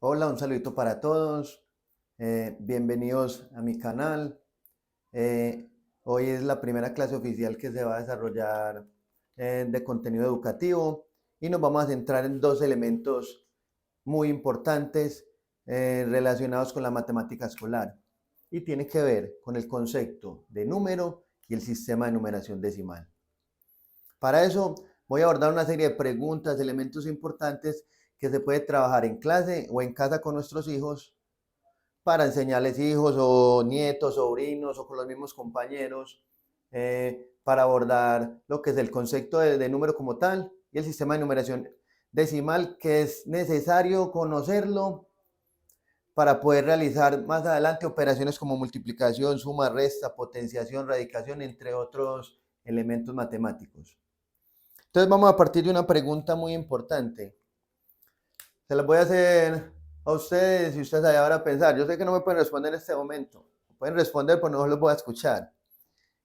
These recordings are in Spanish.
Hola, un saludito para todos. Bienvenidos a mi canal. Eh, Hoy es la primera clase oficial que se va a desarrollar de contenido educativo y nos vamos a centrar en dos elementos muy importantes relacionados con la matemática escolar y tiene que ver con el concepto de número y el sistema de numeración decimal. Para eso voy a abordar una serie de preguntas, elementos importantes que se puede trabajar en clase o en casa con nuestros hijos para enseñarles hijos o nietos, sobrinos o con los mismos compañeros, para abordar lo que es el concepto de número como tal y el sistema de numeración decimal, que es necesario conocerlo para poder realizar más adelante operaciones como multiplicación, suma, resta, potenciación, radicación, entre otros elementos matemáticos. Entonces vamos a partir de una pregunta muy importante. Se las voy a hacer a ustedes y ustedes allá van a pensar. Yo sé que no me pueden responder en este momento. Pueden responder, pero no los voy a escuchar.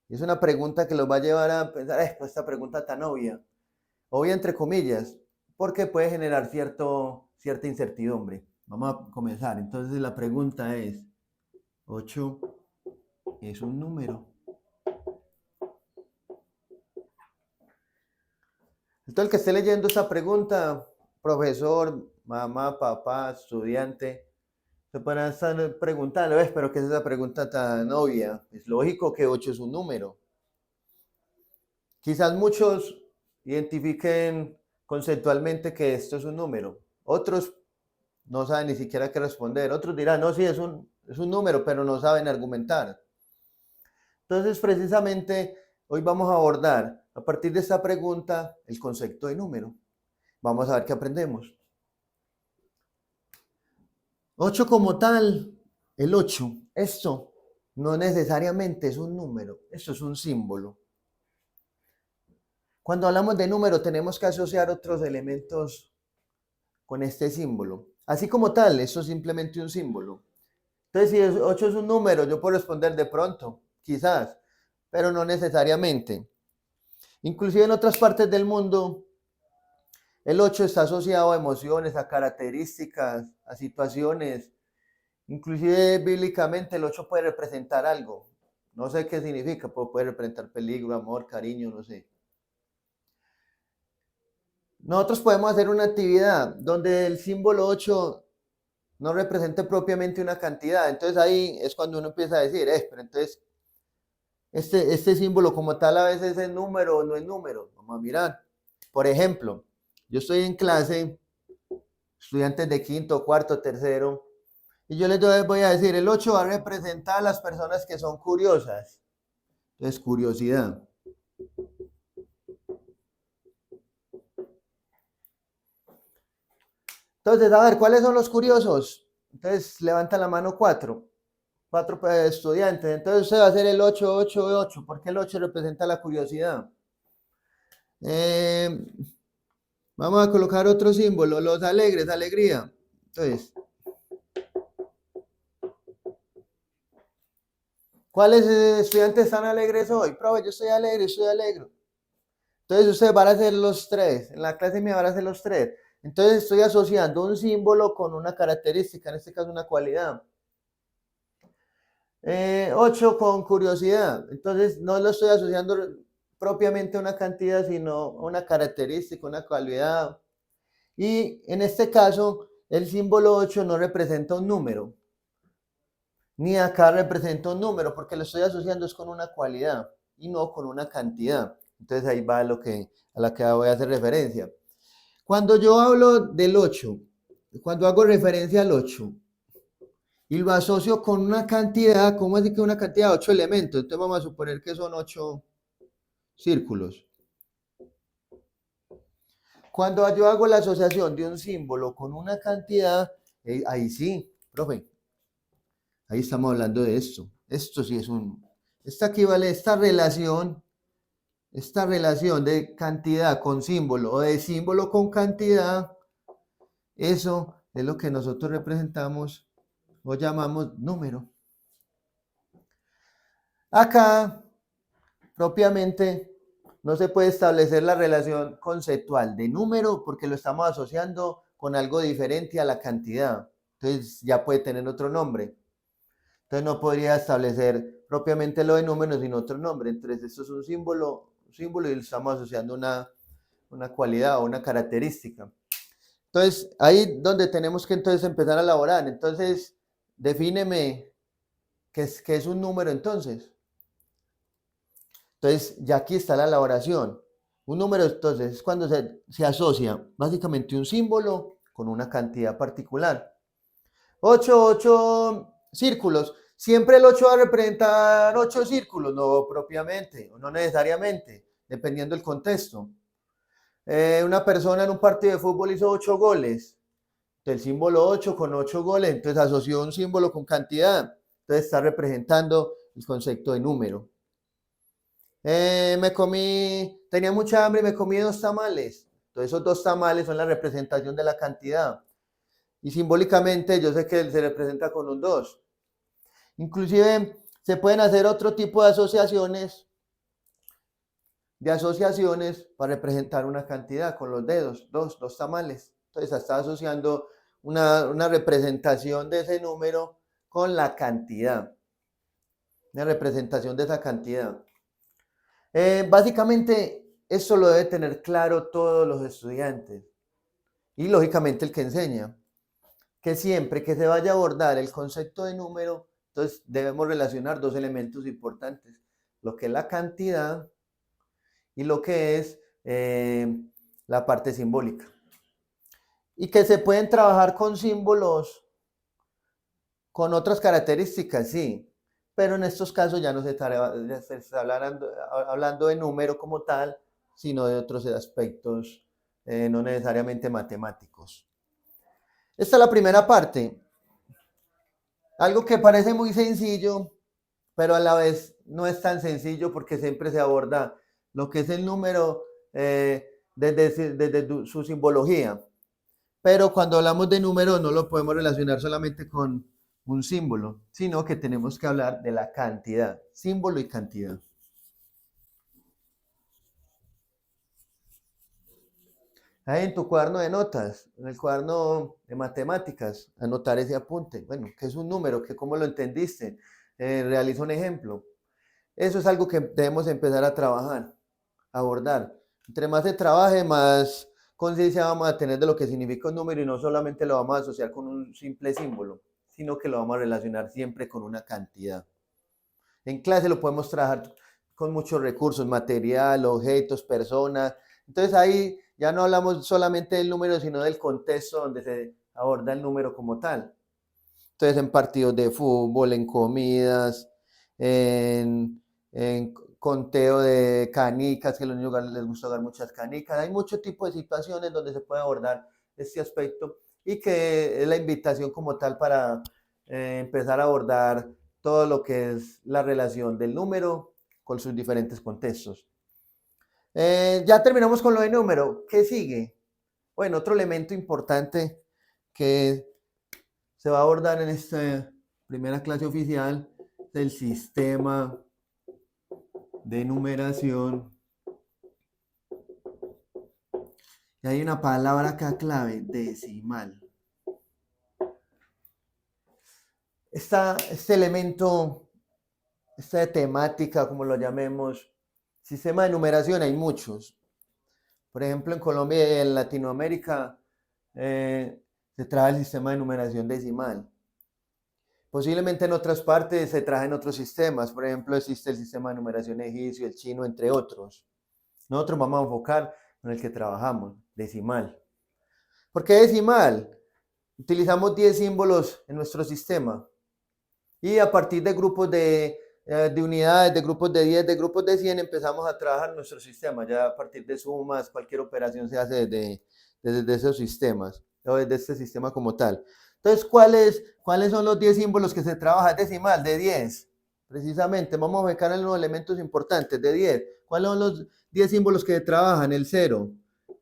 Y es una pregunta que los va a llevar a pensar, pues esta pregunta tan obvia. Obvia entre comillas, porque puede generar cierta incertidumbre. Vamos a comenzar. Entonces la pregunta es, ¿8 es un número? Entonces el que esté leyendo esta pregunta, profesor, mamá, papá, estudiante, se pueden estar preguntando, ¿ves? Pero ¿qué es esa pregunta tan obvia? Es lógico que 8 es un número. Quizás muchos identifiquen conceptualmente que esto es un número. Otros no saben ni siquiera qué responder. Otros dirán, no, sí, es un número, pero no saben argumentar. Entonces, precisamente, hoy vamos a abordar, a partir de esta pregunta, el concepto de número. Vamos a ver qué aprendemos. 8 como tal, el 8, esto no necesariamente es un número, esto es un símbolo. Cuando hablamos de número tenemos que asociar otros elementos con este símbolo. Así como tal, esto es simplemente un símbolo. Entonces, si 8 es un número, yo puedo responder de pronto, quizás, pero no necesariamente. Inclusive en otras partes del mundo, el 8 está asociado a emociones, a características, a situaciones. Inclusive bíblicamente el 8 puede representar algo. No sé qué significa, pero puede representar peligro, amor, cariño, no sé. Nosotros podemos hacer una actividad donde el símbolo 8 no represente propiamente una cantidad. Entonces ahí es cuando uno empieza a decir, pero entonces este símbolo como tal a veces es número o no es número. Vamos a mirar. Por ejemplo, yo estoy en clase, estudiantes de quinto, cuarto, tercero, y yo les voy a decir, el 8 va a representar a las personas que son curiosas. Entonces, curiosidad. Entonces, a ver, ¿cuáles son los curiosos? Entonces, levanta la mano cuatro estudiantes. Entonces, usted va a hacer el 8, 8, 8, porque el 8 representa la curiosidad. Eh, Vamos a colocar otro símbolo, los alegres, alegría. Entonces, ¿cuáles estudiantes están alegres hoy? Profe, yo estoy alegre, estoy alegre. Entonces, ustedes van a hacer los tres. En la clase mía van a hacer los tres. Entonces, estoy asociando un símbolo con una característica, en este caso una cualidad. 8 con curiosidad. Entonces, no lo estoy asociando propiamente a una cantidad, sino a una característica, una cualidad. Y en este caso, el símbolo 8 no representa un número, ni acá representa un número, porque lo estoy asociando es con una cualidad y no con una cantidad. Entonces ahí va a la que voy a hacer referencia. Cuando yo hablo del 8, cuando hago referencia al 8 y lo asocio con una cantidad, ¿cómo así que una cantidad? 8 elementos. Entonces vamos a suponer que son 8 círculos. Cuando yo hago la asociación de un símbolo con una cantidad, ahí sí, profe, ahí estamos hablando de esto. Esto sí es esta equivale, esta relación de cantidad con símbolo o de símbolo con cantidad, eso es lo que nosotros representamos o llamamos número. Acá, propiamente, no se puede establecer la relación conceptual de número porque lo estamos asociando con algo diferente a la cantidad. entonces ya puede tener otro nombre. Entonces no podría establecer propiamente lo de números sino otro nombre. Entonces esto es un símbolo y le estamos asociando una cualidad o una característica. Entonces ahí donde tenemos que entonces empezar a elaborar. Entonces defíneme qué es un número entonces. Entonces ya aquí está la elaboración. Un número entonces es cuando se asocia básicamente un símbolo con una cantidad particular. 8 círculos. ¿Siempre el 8 va a representar 8 círculos? No propiamente, o no necesariamente, dependiendo del contexto. Una persona en un partido de fútbol hizo 8 goles. Entonces, el símbolo 8 con 8 goles, entonces asoció un símbolo con cantidad. Entonces está representando el concepto de número. Tenía mucha hambre y me comí 2 tamales. Entonces esos 2 tamales son la representación de la cantidad. Y simbólicamente yo sé que se representa con un 2. Inclusive se pueden hacer otro tipo de asociaciones para representar una cantidad con los dedos, dos tamales. Entonces está asociando una representación de ese número con la cantidad. Una representación de esa cantidad. Básicamente, esto lo debe tener claro todos los estudiantes y lógicamente el que enseña, que siempre que se vaya a abordar el concepto de número, entonces debemos relacionar 2 elementos importantes, lo que es la cantidad y lo que es la parte simbólica. Y que se pueden trabajar con símbolos con otras características, sí, pero en estos casos ya no se está hablando de número como tal, sino de otros aspectos no necesariamente matemáticos. Esta es la primera parte. Algo que parece muy sencillo, pero a la vez no es tan sencillo porque siempre se aborda lo que es el número desde su simbología. Pero cuando hablamos de número no lo podemos relacionar solamente con un símbolo, sino que tenemos que hablar de la cantidad, símbolo y cantidad. Ahí en tu cuaderno de notas, en el cuaderno de matemáticas, anotar ese apunte. Bueno, ¿qué es un número? ¿Cómo lo entendiste? Realiza un ejemplo. Eso es algo que debemos empezar a trabajar, a abordar. Entre más se trabaje, más conciencia vamos a tener de lo que significa un número y no solamente lo vamos a asociar con un simple símbolo, sino que lo vamos a relacionar siempre con una cantidad. En clase lo podemos trabajar con muchos recursos, material, objetos, personas. Entonces ahí ya no hablamos solamente del número, sino del contexto donde se aborda el número como tal. Entonces en partidos de fútbol, en comidas, en conteo de canicas, que a los niños les gusta jugar muchas canicas. Hay muchos tipos de situaciones donde se puede abordar este aspecto y que es la invitación como tal para empezar a abordar todo lo que es la relación del número con sus diferentes contextos. Ya terminamos con lo de número. ¿Qué sigue? Bueno, otro elemento importante que se va a abordar en esta primera clase oficial es el sistema de numeración. Y hay una palabra acá clave, decimal. Este elemento, esta temática, como lo llamemos, sistema de numeración, hay muchos. Por ejemplo, en Colombia y en Latinoamérica se trabaja el sistema de numeración decimal. Posiblemente en otras partes se trabaja en otros sistemas. Por ejemplo, existe el sistema de numeración egipcio, el chino, entre otros. Nosotros vamos a enfocar en el que trabajamos, decimal. ¿Por qué decimal? Utilizamos 10 símbolos en nuestro sistema. Y a partir de grupos de unidades, de grupos de 10, de grupos de 100, empezamos a trabajar nuestro sistema. Ya a partir de sumas, cualquier operación se hace desde esos sistemas, o desde este sistema como tal. Entonces, ¿cuáles son los 10 símbolos que se trabaja decimal? De 10. Precisamente, vamos a ubicar en los elementos importantes de 10. ¿Cuáles son los 10 símbolos que se trabajan? El 0,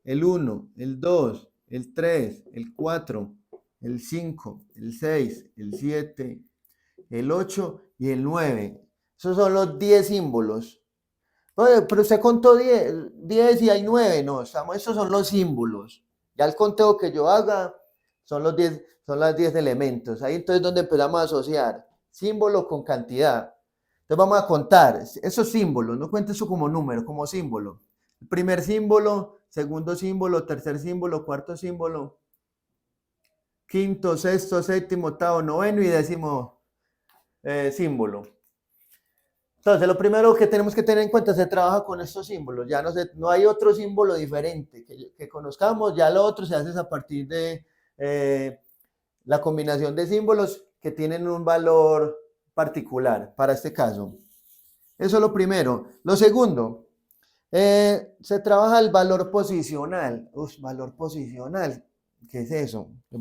el 1, el 2, el 3, el 4, el 5, el 6, el 7, el 8 y el 9. Esos son los 10 símbolos. Oye, pero usted contó 10 y hay 9. No, esos son los símbolos. Ya el conteo que yo haga son las 10 elementos. Ahí entonces donde empezamos a asociar símbolo con cantidad. Entonces vamos a contar esos símbolos, no cuente eso como número, como símbolo. El primer símbolo, segundo símbolo, tercer símbolo, cuarto símbolo, quinto, sexto, séptimo, octavo, noveno y décimo símbolo. Entonces, lo primero que tenemos que tener en cuenta, se trabaja con estos símbolos, ya no hay otro símbolo diferente que conozcamos, ya lo otro se hace a partir de la combinación de símbolos que tienen un valor particular para este caso. Eso es lo primero. Lo segundo, se trabaja el valor posicional. Valor posicional, ¿qué es eso? Les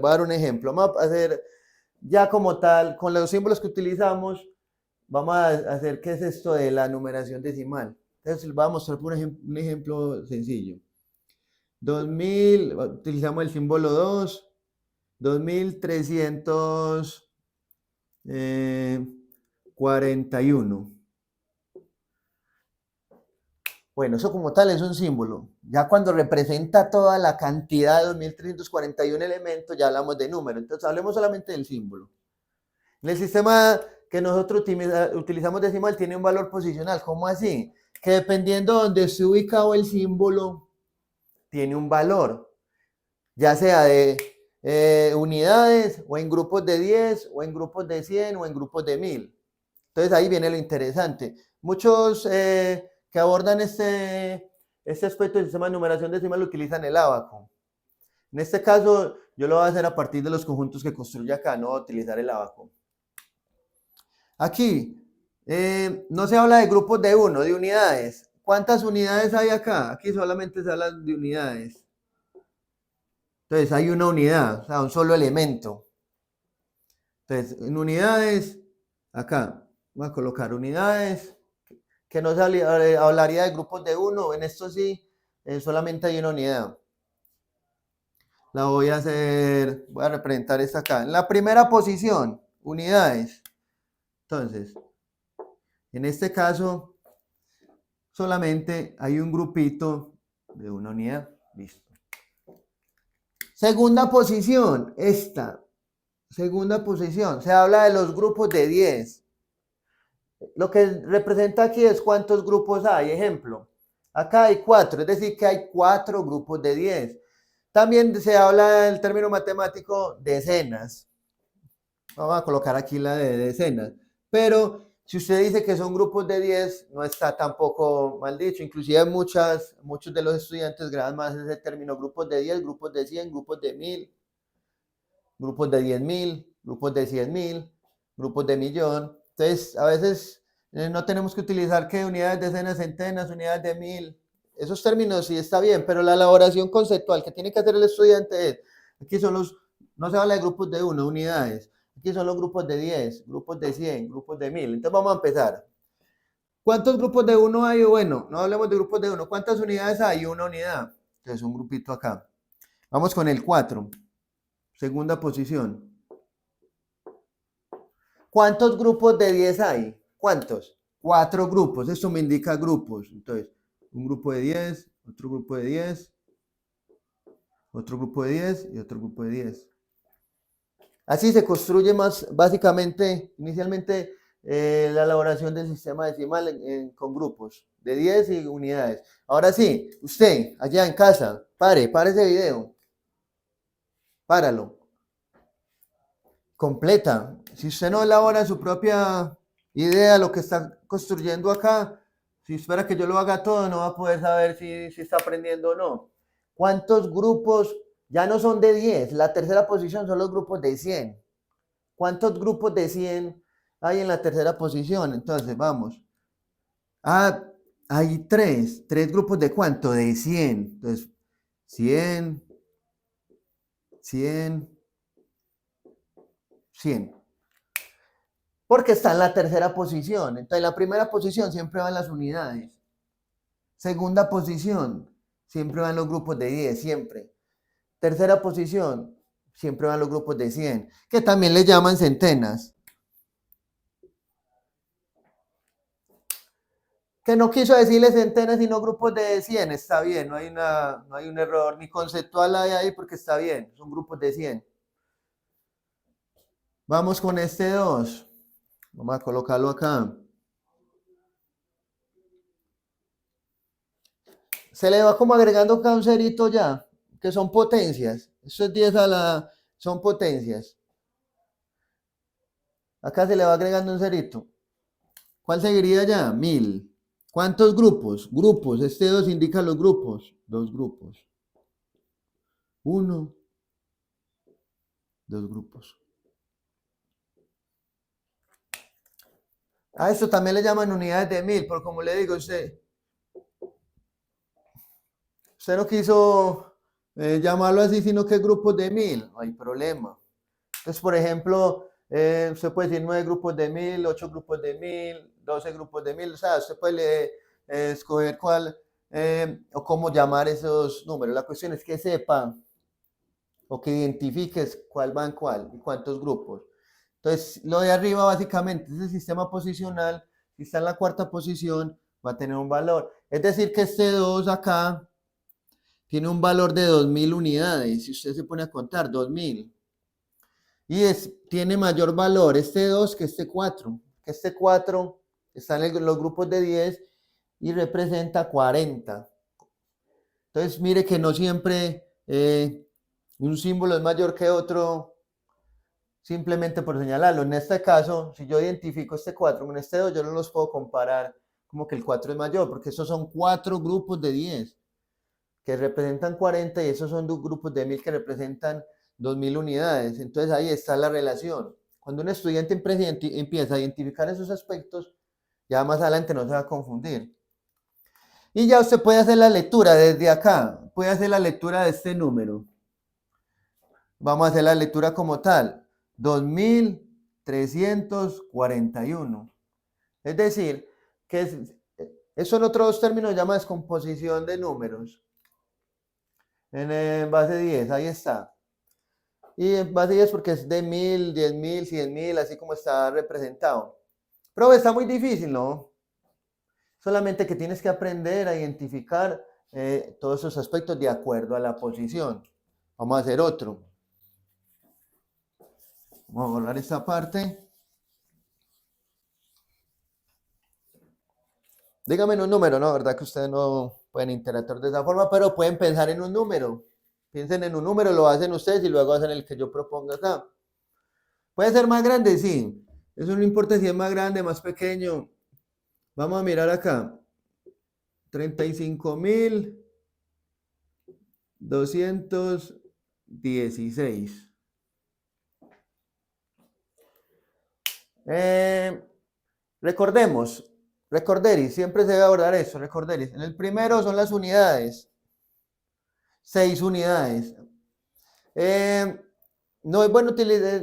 voy a dar un ejemplo. Vamos a hacer ya como tal, con los símbolos que utilizamos, vamos a hacer qué es esto de la numeración decimal. Entonces, les voy a mostrar un ejemplo sencillo. 2000, utilizamos el símbolo 2, 2341. Bueno, eso como tal es un símbolo. Ya cuando representa toda la cantidad de 2341 elementos, ya hablamos de número. Entonces, hablemos solamente del símbolo. En el sistema que nosotros utilizamos decimal tiene un valor posicional. ¿Cómo así? Que dependiendo de donde esté ubicado el símbolo, tiene un valor. Ya sea de unidades, o en grupos de 10, o en grupos de 100, o en grupos de 1000. Entonces ahí viene lo interesante. Muchos que abordan este aspecto del sistema de numeración decimal utilizan el ábaco. En este caso, yo lo voy a hacer a partir de los conjuntos que construye acá, no voy a utilizar el ábaco. Aquí, no se habla de grupos de 1, de unidades. ¿Cuántas unidades hay acá? Aquí solamente se habla de unidades. Entonces hay una unidad, o sea, un solo elemento. Entonces, en unidades, acá, voy a colocar unidades, que no se hablaría de grupos de 1, en esto sí, solamente hay una unidad. La voy a hacer, voy a representar esta acá. En la primera posición, unidades. Entonces, en este caso, solamente hay un grupito de una unidad. Listo. Segunda posición, esta. Segunda posición, se habla de los grupos de 10. Lo que representa aquí es cuántos grupos hay. Ejemplo, acá hay 4, es decir, que hay 4 grupos de 10. También se habla del término matemático decenas. Vamos a colocar aquí la de decenas. Pero si usted dice que son grupos de 10, no está tampoco mal dicho. Inclusive muchos de los estudiantes graban más ese término: grupos de 10, grupos de 100, grupos de 1000, grupos de 10.000, grupos de 100.000, grupos de millón. Entonces, a veces no tenemos que utilizar que unidades, decenas, centenas, unidades de 1000. Esos términos sí está bien, pero la elaboración conceptual que tiene que hacer el estudiante es, aquí no se habla de grupos de 1, unidades. Aquí son los grupos de 10, grupos de 100, grupos de 1000. Entonces vamos a empezar. ¿Cuántos grupos de 1 hay? Bueno, no hablemos de grupos de 1. ¿Cuántas unidades hay? Una unidad. Entonces un grupito acá. Vamos con el 4. Segunda posición. ¿Cuántos grupos de 10 hay? ¿Cuántos? 4 grupos. Esto me indica grupos. Entonces, un grupo de 10, otro grupo de 10, otro grupo de 10 y otro grupo de 10. Así se construye básicamente, inicialmente, la elaboración del sistema decimal con grupos de 10 y unidades. Ahora sí, usted, allá en casa, pare ese video. Páralo. Completa. Si usted no elabora su propia idea, lo que está construyendo acá, si espera que yo lo haga todo, no va a poder saber si está aprendiendo o no. ¿Cuántos grupos? Ya no son de 10, la tercera posición son los grupos de 100. ¿Cuántos grupos de 100 hay en la tercera posición? Entonces, vamos. Hay 3 grupos de ¿cuánto? De 100. Entonces, 100, 100, 100. Porque está en la tercera posición. Entonces, en la primera posición siempre van las unidades. Segunda posición, siempre van los grupos de 10, siempre. Tercera posición, siempre van los grupos de 100, que también le llaman centenas. Que no quiso decirle centenas, sino grupos de 100, está bien, no hay un error ni conceptual ahí porque está bien, son grupos de 100. Vamos con este 2. Vamos a colocarlo acá. Se le va como agregando acá un cerito ya, que son potencias. Esto es 10 a la... son potencias. Acá se le va agregando un cerito. ¿Cuál seguiría ya? 1000. ¿Cuántos grupos? Grupos. Este 2 indica los grupos. Dos grupos. Uno, dos grupos. A esto también le llaman unidades de 1000, pero como le digo, usted no quiso llamarlo así, sino que grupos de 1000. No hay problema. Entonces, por ejemplo, usted puede decir 9 grupos de 1000, 8 grupos de 1000, 12 grupos de 1000. O sea, usted puede escoger cuál o cómo llamar esos números. La cuestión es que sepa o que identifiques cuál va en cuál y cuántos grupos. Entonces, lo de arriba básicamente es el sistema posicional. Si está en la cuarta posición, va a tener un valor. Es decir, que este 2 acá tiene un valor de 2000 unidades. Si usted se pone a contar, 2000. Y tiene mayor valor este 2 que este 4. Este 4 está en los grupos de 10 y representa 40. Entonces, mire que no siempre un símbolo es mayor que otro simplemente por señalarlo. En este caso, si yo identifico este 4 con este 2, yo no los puedo comparar como que el 4 es mayor, porque esos son 4 grupos de 10 que representan 40 y esos son 2 grupos de 1000 que representan 2000 unidades. Entonces ahí está la relación. Cuando un estudiante empieza a identificar esos aspectos, ya más adelante no se va a confundir. Y ya usted puede hacer la lectura desde acá, puede hacer la lectura de este número. Vamos a hacer la lectura como tal, 2341. Es decir, que eso en otros términos se llama descomposición de números. En base 10, ahí está. Y en base 10 porque es de 1000, 10.000, 100.000, así como está representado. Pero está muy difícil, ¿no? Solamente que tienes que aprender a identificar todos esos aspectos de acuerdo a la posición. Vamos a hacer otro. Vamos a borrar esta parte. Dígame un número, ¿no? ¿Verdad que ustedes no pueden interactuar de esa forma? Pero pueden pensar en un número. Piensen en un número, lo hacen ustedes y luego hacen el que yo proponga acá. ¿Puede ser más grande? Sí. Eso no importa si es más grande, más pequeño. Vamos a mirar acá. 35.216. Recordemos, recorderis, siempre se debe abordar eso, recorderis. En el primero son las unidades, 6 unidades. No es bueno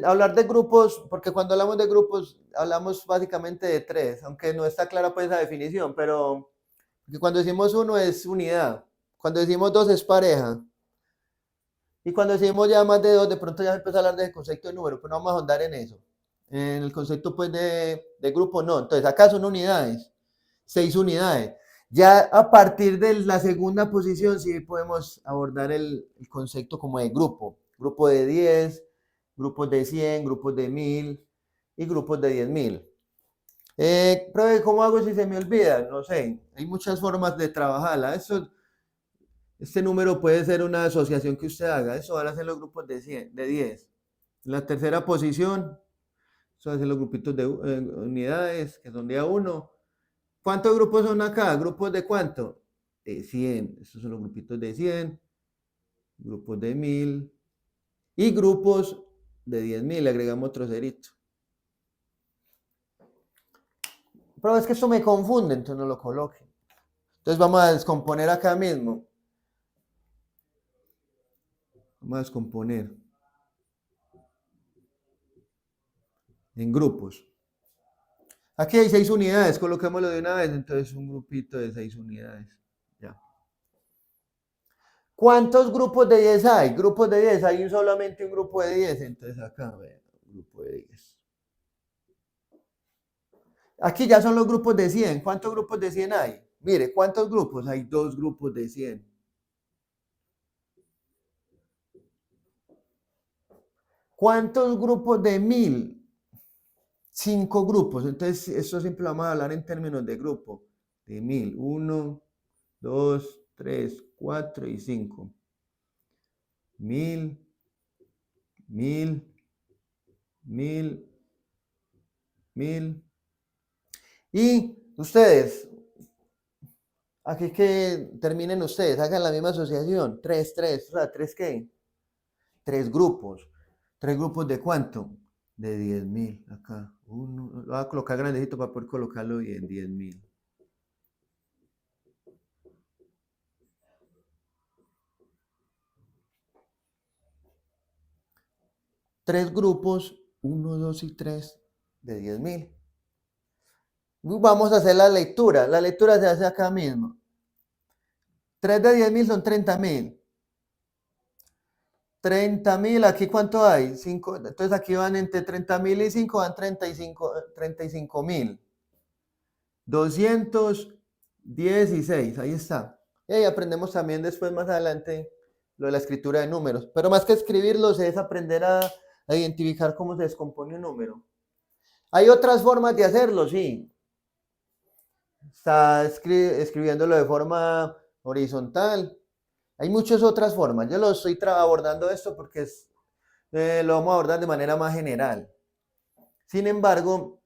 hablar de grupos, porque cuando hablamos de grupos hablamos básicamente de 3, aunque no está clara pues esa definición, pero cuando decimos uno es unidad, cuando decimos 2 es pareja, y cuando decimos ya más de 2 de pronto ya se empieza a hablar del concepto de número, pero no vamos a ahondar en eso. En el concepto pues de grupo no, entonces acá son unidades, 6 unidades. Ya a partir de la segunda posición sí podemos abordar el concepto como de grupo, grupo de 10, grupos de 100, grupos de 1000 y grupos de 10.000. Profe, ¿cómo hago si se me olvida? No sé, hay muchas formas de trabajarla. Este número puede ser una asociación que usted haga, eso van a ser los grupos de 100, de 10. En la tercera posición, eso van a ser los grupitos de unidades, que son de A1. ¿Cuántos grupos son acá? ¿Grupos de cuánto? De 100. Estos son los grupitos de 100, grupos de 1000 y grupos de 10.000. Le agregamos otro cerito. Pero es que esto me confunde, entonces no lo coloque. Entonces vamos a descomponer acá mismo. Vamos a descomponer en grupos. Aquí hay 6 unidades, coloquémoslo de una vez, entonces un grupito de 6 unidades. Ya. ¿Cuántos grupos de 10 hay? Grupos de 10, hay solamente un grupo de 10, entonces acá, vean, un grupo de 10. Aquí ya son los grupos de 100. ¿Cuántos grupos de 100 hay? Mire, ¿cuántos grupos? Hay 2 grupos de 100. ¿Cuántos grupos de 1000? 5 grupos. Entonces, esto siempre lo vamos a hablar en términos de grupo. De 1000. 1, 2, 3, 4 y 5. 1000, 1000, 1000, 1000. Y ustedes, aquí que terminen ustedes, hagan la misma asociación. 3, 3, o sea, ¿3 qué? 3 grupos. ¿3 grupos de cuánto? De 10.000. Acá. Uno, lo voy a colocar grandecito para poder colocarlo bien. 10.000. 3 grupos, 1, 2 y 3 de 10.000. Vamos a hacer la lectura. La lectura se hace acá mismo. 3 de 10.000 son 30.000. 30.000, aquí cuánto hay? 5, entonces aquí van entre 30.000 y 5, van 35.000. 216, ahí está. Y ahí aprendemos también después más adelante lo de la escritura de números. Pero más que escribirlos es aprender a identificar cómo se descompone un número. Hay otras formas de hacerlo, sí. Está escribiéndolo de forma horizontal. Hay muchas otras formas. Yo lo estoy abordando esto porque lo vamos a abordar de manera más general. Sin embargo,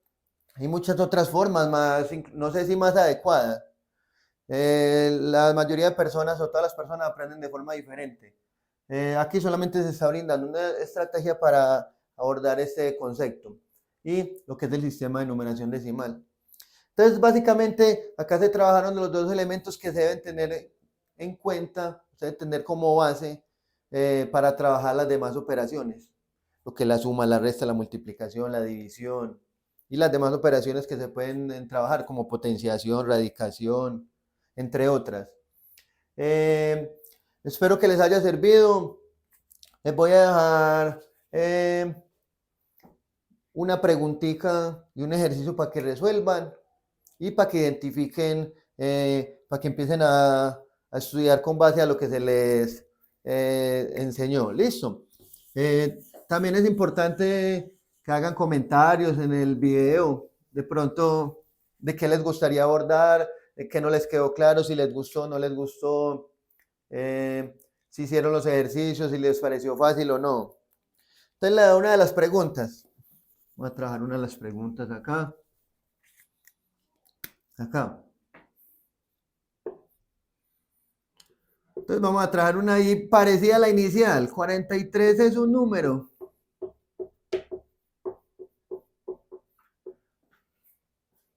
hay muchas otras formas más, no sé si más adecuadas. La mayoría de personas o todas las personas aprenden de forma diferente. Aquí solamente se está brindando una estrategia para abordar este concepto y lo que es el sistema de numeración decimal. Entonces, básicamente, acá se trabajaron los dos elementos que se deben tener en cuenta, se deben tener como base para trabajar las demás operaciones, lo que es la suma, la resta, la multiplicación, la división y las demás operaciones que se pueden trabajar como potenciación, radicación, entre otras. Espero que les haya servido. Les voy a dejar una preguntita y un ejercicio para que resuelvan y para que identifiquen, para que empiecen a estudiar con base a lo que se les enseñó. Listo. También es importante que hagan comentarios en el video, de pronto, de qué les gustaría abordar, de qué no les quedó claro, si les gustó o no les gustó, si hicieron los ejercicios, si les pareció fácil o no. Entonces, una de las preguntas, voy a trabajar una de las preguntas acá. Acá. Entonces vamos a trabajar una ahí parecida a la inicial. 43 es un número.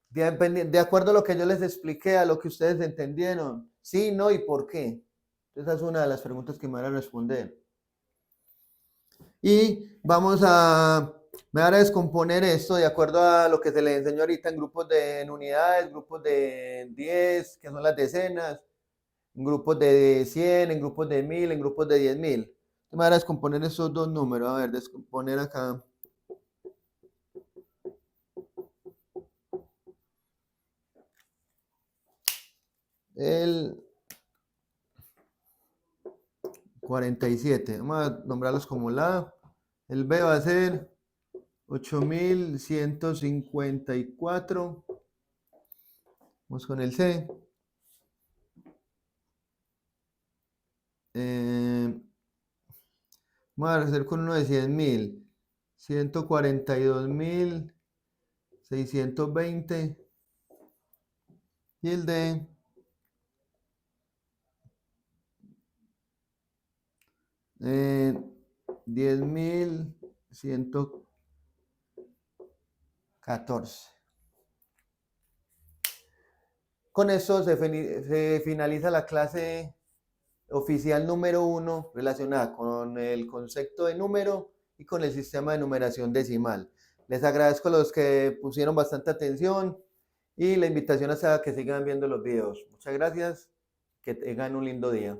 De acuerdo a lo que yo les expliqué, a lo que ustedes entendieron. Sí, no y por qué. Esa es una de las preguntas que me van a responder. Y me van a descomponer esto de acuerdo a lo que se les enseñó ahorita en grupos en unidades, grupos de 10, que son las decenas, en grupos de 100, en grupos de 1000, en grupos de 10.000. Me van a descomponer esos dos números. A ver, descomponer acá. El 47. Vamos a nombrarlos como la. El B va a ser 8154. Vamos con el C. Vamos a hacer con uno de 100.000. 142.620. Y el D 10.114. Con eso se finaliza la clase oficial número 1 relacionada con el concepto de número y con el sistema de numeración decimal. Les agradezco a los que pusieron bastante atención y la invitación es a que sigan viendo los videos. Muchas gracias, que tengan un lindo día.